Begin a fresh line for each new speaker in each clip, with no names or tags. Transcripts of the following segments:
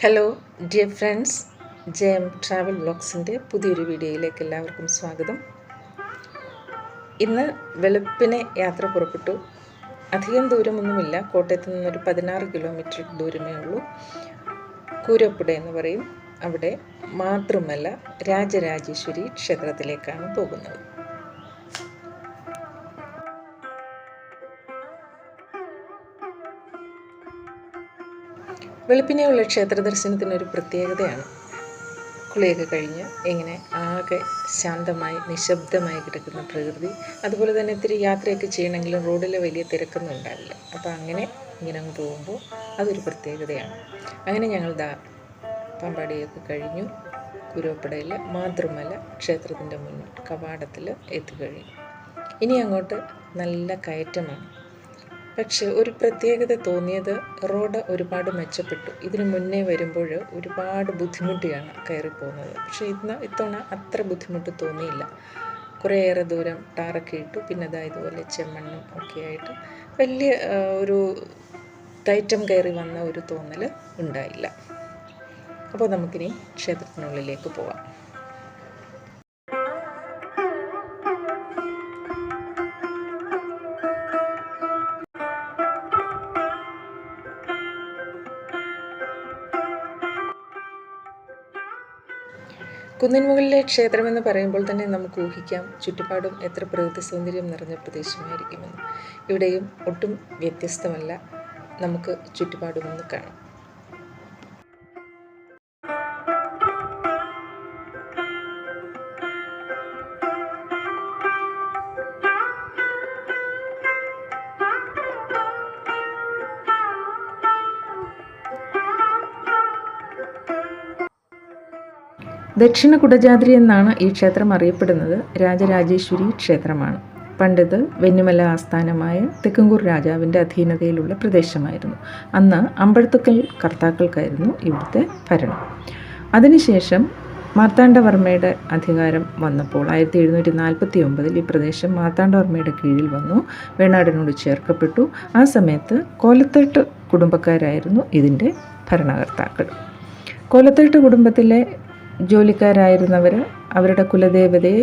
Hello dear friends, JM travel വ്ളോഗ്സിൻ്റെ പുതിയൊരു വീഡിയോയിലേക്ക് എല്ലാവർക്കും സ്വാഗതം. ഇന്ന് വെളുപ്പിനെ യാത്ര പുറപ്പെട്ടു. അധികം ദൂരമൊന്നുമില്ല, കോട്ടയത്ത് നിന്നൊരു 16 കിലോമീറ്റർ ദൂരമേ ഉള്ളൂ. കൂരപ്പുഴ എന്ന് പറയും. അവിടെ മാതൃമല രാജരാജേശ്വരി ക്ഷേത്രത്തിലേക്കാണ് പോകുന്നത്. വെളുപ്പിനെയുള്ള ക്ഷേത്ര ദർശനത്തിനൊരു പ്രത്യേകതയാണ്. കുളിയൊക്കെ കഴിഞ്ഞ് ഇങ്ങനെ ആകെ ശാന്തമായി നിശബ്ദമായി കിടക്കുന്ന പ്രകൃതി. അതുപോലെ തന്നെ ഇത്തിരി യാത്രയൊക്കെ ചെയ്യണമെങ്കിലും റോഡിൽ വലിയ തിരക്കൊന്നും ഉണ്ടാവില്ല. അപ്പോൾ അങ്ങനെ ഇങ്ങനെ അങ്ങ് പോകുമ്പോൾ അതൊരു പ്രത്യേകതയാണ്. അങ്ങനെ ഞങ്ങൾ പാമ്പാടിയൊക്കെ കഴിഞ്ഞു. കുരുവപ്പടയിൽ മാതൃമല ക്ഷേത്രത്തിൻ്റെ മുന്നിൽ കവാടത്തിൽ എത്തിക്കഴിഞ്ഞു. ഇനി അങ്ങോട്ട് നല്ല കയറ്റമാണ്. പക്ഷേ ഒരു പ്രത്യേകത തോന്നിയത് റോഡ് ഒരുപാട് മെച്ചപ്പെട്ടു. ഇതിനു മുന്നേ വരുമ്പോൾ ഒരുപാട് ബുദ്ധിമുട്ടിയാണ് കയറിപ്പോകുന്നത്. പക്ഷേ ഇത്തവണ അത്ര ബുദ്ധിമുട്ട് തോന്നിയില്ല. കുറേയേറെ ദൂരം ടാറൊക്കെ ഇട്ടു. പിന്നെ ഇതുപോലെ ചെമ്മണ്ണും ഒക്കെ ആയിട്ട് വലിയ ഒരു കയറ്റം കയറി വന്ന ഒരു തോന്നൽ ഉണ്ടായില്ല. അപ്പോൾ നമുക്കിനി ക്ഷേത്രത്തിനുള്ളിലേക്ക് പോവാം. കുന്നിൻ മുകളിലെ ക്ഷേത്രമെന്ന് പറയുമ്പോൾ തന്നെ നമുക്ക് ഊഹിക്കാം ചുറ്റുപാടും എത്ര പ്രകൃതി സൗന്ദര്യം നിറഞ്ഞ പ്രദേശമായിരിക്കുമെന്ന്. ഇവിടെയും ഒട്ടും വ്യത്യസ്തമല്ല. നമുക്ക് ചുറ്റുപാടുമൊന്ന് കാണാം. ദക്ഷിണ കുടജാദ്രി എന്നാണ് ഈ ക്ഷേത്രം അറിയപ്പെടുന്നത്. രാജരാജേശ്വരി ക്ഷേത്രമാണ്. പണ്ടിത് വെന്നിമല ആസ്ഥാനമായ തെക്കങ്കൂർ രാജാവിൻ്റെ അധീനതയിലുള്ള പ്രദേശമായിരുന്നു. അന്ന് അമ്പഴത്തുക്കൽ കർത്താക്കൾക്കായിരുന്നു ഇവിടുത്തെ ഭരണം. അതിനുശേഷം മാർത്താണ്ഡവർമ്മയുടെ അധികാരം വന്നപ്പോൾ 1749 ഈ പ്രദേശം മാർത്താണ്ഡവർമ്മയുടെ കീഴിൽ വന്നു, വേണാടിനോട് ചേർക്കപ്പെട്ടു. ആ സമയത്ത് കോലത്തേട്ട് കുടുംബക്കാരായിരുന്നു ഇതിൻ്റെ ഭരണകർത്താക്കൾ. കോലത്തേട്ട് കുടുംബത്തിലെ ജോലിക്കാരായിരുന്നവർ അവരുടെ കുലദേവതയെ,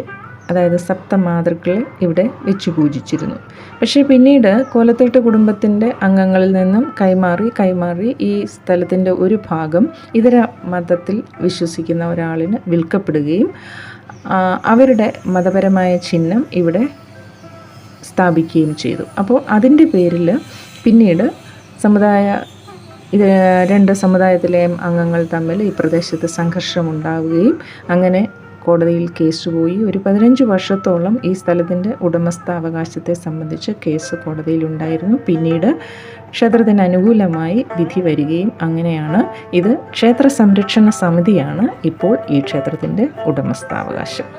അതായത് സപ്തമാതൃക്കളെ ഇവിടെ വെച്ച് പൂജിച്ചിരുന്നു. പക്ഷേ പിന്നീട് കോലത്തേട്ട് കുടുംബത്തിൻ്റെ അംഗങ്ങളിൽ നിന്നും കൈമാറി ഈ സ്ഥലത്തിൻ്റെ ഒരു ഭാഗം ഇതര മതത്തിൽ വിശ്വസിക്കുന്ന ഒരാളിന് വിൽക്കപ്പെടുകയും അവരുടെ മതപരമായ ചിഹ്നം ഇവിടെ സ്ഥാപിക്കുകയും ചെയ്തു. അപ്പോൾ അതിൻ്റെ പേരിൽ പിന്നീട് രണ്ട് സമുദായത്തിലെയും അംഗങ്ങൾ തമ്മിൽ ഈ പ്രദേശത്ത് സംഘർഷമുണ്ടാവുകയും അങ്ങനെ കോടതിയിൽ കേസ് പോയി. ഒരു 15 വർഷത്തോളം ഈ സ്ഥലത്തിൻ്റെ ഉടമസ്ഥാവകാശത്തെ സംബന്ധിച്ച് കേസ് കോടതിയിലുണ്ടായിരുന്നു. പിന്നീട് ക്ഷേത്രത്തിന് അനുകൂലമായി വിധി വരികയും അങ്ങനെയാണ് ഇത് ക്ഷേത്ര സംരക്ഷണ സമിതിയാണ് ഇപ്പോൾ ഈ ക്ഷേത്രത്തിൻ്റെ ഉടമസ്ഥാവകാശം.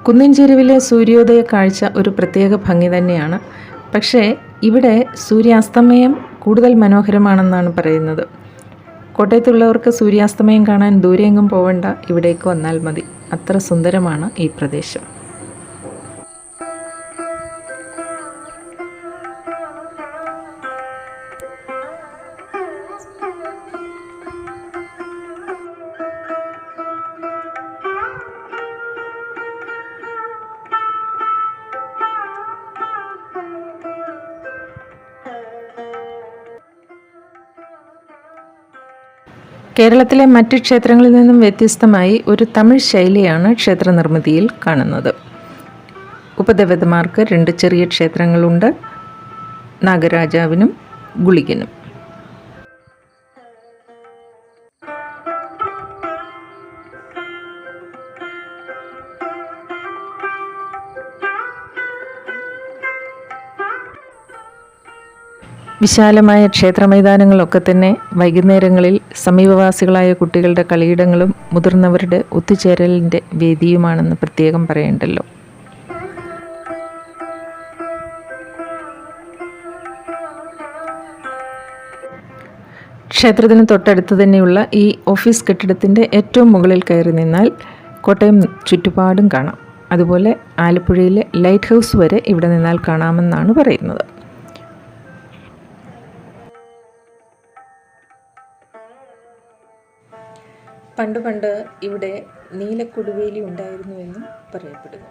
കുന്നിൻ ചെരുവിലെ സൂര്യോദയ കാഴ്ച ഒരു പ്രത്യേക ഭംഗി തന്നെയാണ്. പക്ഷേ ഇവിടെ സൂര്യാസ്തമയം കൂടുതൽ മനോഹരമാണെന്നാണ് പറയുന്നത്. കോട്ടയത്തുള്ളവർക്ക് സൂര്യാസ്തമയം കാണാൻ ദൂരെയെങ്ങും പോവേണ്ട, ഇവിടേക്ക് വന്നാൽ മതി. അത്ര സുന്ദരമാണ് ഈ പ്രദേശം. കേരളത്തിലെ മറ്റ് ക്ഷേത്രങ്ങളിൽ നിന്നും വ്യത്യസ്തമായി ഒരു തമിഴ് ശൈലിയാണ് ക്ഷേത്ര നിർമ്മിതിയിൽ കാണുന്നത്. ഉപദേവതമാർക്ക് 2 ചെറിയ ക്ഷേത്രങ്ങളുണ്ട്, നാഗരാജാവിനും ഗുളികനും. വിശാലമായ ക്ഷേത്ര മൈതാനങ്ങളൊക്കെ തന്നെ വൈകുന്നേരങ്ങളിൽ സമീപവാസികളായ കുട്ടികളുടെ കളിയിടങ്ങളും മുതിർന്നവരുടെ ഒത്തുചേരലിൻ്റെ വേദിയുമാണെന്ന് പ്രത്യേകം പറയേണ്ടല്ലോ. ക്ഷേത്രത്തിന് തൊട്ടടുത്ത് തന്നെയുള്ള ഈ ഓഫീസ് കെട്ടിടത്തിൻ്റെ ഏറ്റവും മുകളിൽ കയറി നിന്നാൽ കോട്ടയം ചുറ്റുപാടും കാണാം. അതുപോലെ ആലപ്പുഴയിലെ ലൈറ്റ് ഹൗസ് വരെ ഇവിടെ നിന്നാൽ കാണാമെന്നാണ് പറയുന്നത്. പണ്ട് ഇവിടെ നീലക്കൊടുവേലി ഉണ്ടായിരുന്നുവെന്നും പറയപ്പെടുന്നു.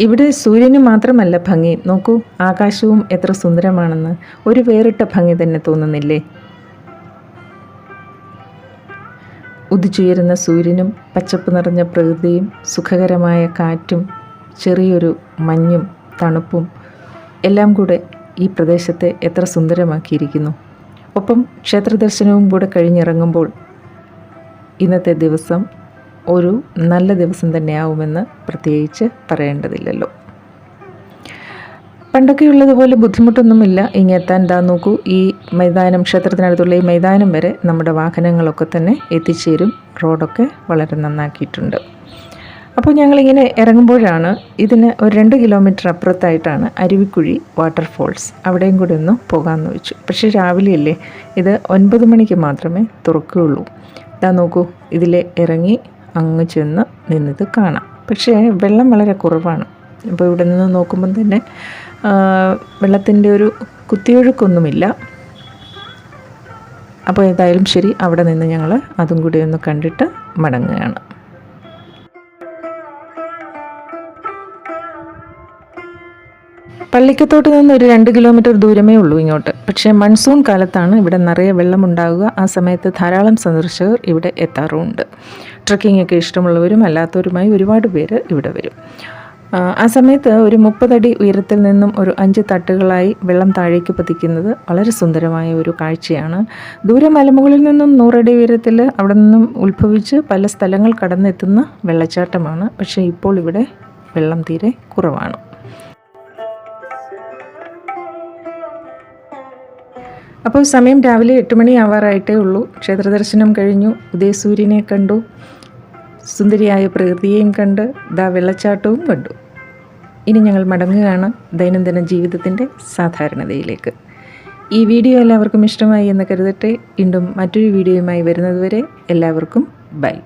ഇവിടെ സൂര്യന് മാത്രമല്ല ഭംഗി, നോക്കൂ ആകാശവും എത്ര സുന്ദരമാണെന്ന്. ഒരു വേറിട്ട ഭംഗി തന്നെ തോന്നുന്നില്ലേ? ഉദിച്ചുയരുന്ന സൂര്യനും പച്ചപ്പ് നിറഞ്ഞ പ്രകൃതിയും സുഖകരമായ കാറ്റും ചെറിയൊരു മഞ്ഞും തണുപ്പും എല്ലാം കൂടെ ഈ പ്രദേശത്തെ എത്ര സുന്ദരമാക്കിയിരിക്കുന്നു. ഒപ്പം ക്ഷേത്രദർശനവും കൂടെ കഴിഞ്ഞിറങ്ങുമ്പോൾ ഇന്നത്തെ ദിവസം ഒരു നല്ല ദിവസം തന്നെയാവുമെന്ന് പ്രത്യേകിച്ച് പറയേണ്ടതില്ലല്ലോ. പണ്ടൊക്കെയുള്ളതുപോലെ ബുദ്ധിമുട്ടൊന്നുമില്ല ഇങ്ങെത്താൻ. ദാ നോക്കൂ, ഈ മൈതാനം, ക്ഷേത്രത്തിനടുത്തുള്ള ഈ മൈതാനം വരെ നമ്മുടെ വാഹനങ്ങളൊക്കെ തന്നെ എത്തിച്ചേരും. റോഡൊക്കെ വളരെ നന്നാക്കിയിട്ടുണ്ട്. അപ്പോൾ ഞങ്ങളിങ്ങനെ ഇറങ്ങുമ്പോഴാണ് ഇതിന് ഒരു 2 കിലോമീറ്റർ അപ്പുറത്തായിട്ടാണ് അരുവിക്കുഴി വാട്ടർഫോൾസ്. അവിടെയും കൂടി ഒന്ന് പോകാമെന്ന് വെച്ചു. പക്ഷേ രാവിലെയല്ലേ, ഇത് 9 മണിക്ക് മാത്രമേ തുറക്കുകയുള്ളൂ. ഇതാ നോക്കൂ, ഇതിൽ ഇറങ്ങി അങ്ങ് ചെന്ന് നിന്നത് കാണാം. പക്ഷേ വെള്ളം വളരെ കുറവാണ്. അപ്പോൾ ഇവിടെ നിന്ന് നോക്കുമ്പം തന്നെ വെള്ളത്തിൻ്റെ ഒരു കുത്തിയൊഴുക്കൊന്നുമില്ല. അപ്പോൾ ഏതായാലും ശരി, അവിടെ നിന്ന് ഞങ്ങൾ അതും കൂടി ഒന്ന് കണ്ടിട്ട് മടങ്ങുകയാണ്. പള്ളിക്കത്തോട്ട് നിന്ന് ഒരു 2 കിലോമീറ്റർ ദൂരമേ ഉള്ളൂ ഇങ്ങോട്ട്. പക്ഷേ മൺസൂൺ കാലത്താണ് ഇവിടെ നിറയെ വെള്ളമുണ്ടാകുക. ആ സമയത്ത് ധാരാളം സന്ദർശകർ ഇവിടെ എത്താറുമുണ്ട്. ട്രക്കിംഗ് ഒക്കെ ഇഷ്ടമുള്ളവരും അല്ലാത്തവരുമായി ഒരുപാട് പേര് ഇവിടെ വരും. ആ സമയത്ത് ഒരു 30 അടി ഉയരത്തിൽ നിന്നും ഒരു 5 തട്ടുകളായി വെള്ളം താഴേക്ക് പതിക്കുന്നത് വളരെ സുന്ദരമായ ഒരു കാഴ്ചയാണ്. ദൂരെ മലമുകളിൽ നിന്നും 100 അടി ഉയരത്തിൽ അവിടെ നിന്നും ഉത്ഭവിച്ച് പല സ്ഥലങ്ങൾ കടന്നെത്തുന്ന വെള്ളച്ചാട്ടമാണ്. പക്ഷേ ഇപ്പോൾ ഇവിടെ വെള്ളം തീരെ കുറവാണ്. അപ്പോൾ സമയം രാവിലെ 8 മണി ആവാറായിട്ടേ ഉള്ളൂ. ക്ഷേത്രദർശനം കഴിഞ്ഞു, ഉദയസൂര്യനെ കണ്ടു, സുന്ദരിയായ പ്രകൃതിയെയും കണ്ട് ദാ വെള്ളച്ചാട്ടവും കണ്ടു. ഇനി ഞങ്ങൾ മടങ്ങുകയാണ് ദൈനംദിന ജീവിതത്തിൻ്റെ സാധാരണതയിലേക്ക്. ഈ വീഡിയോ എല്ലാവർക്കും ഇഷ്ടമായി എന്ന് കരുതട്ടെ. വീണ്ടും മറ്റൊരു വീഡിയോയുമായി വരുന്നതുവരെ എല്ലാവർക്കും ബൈ.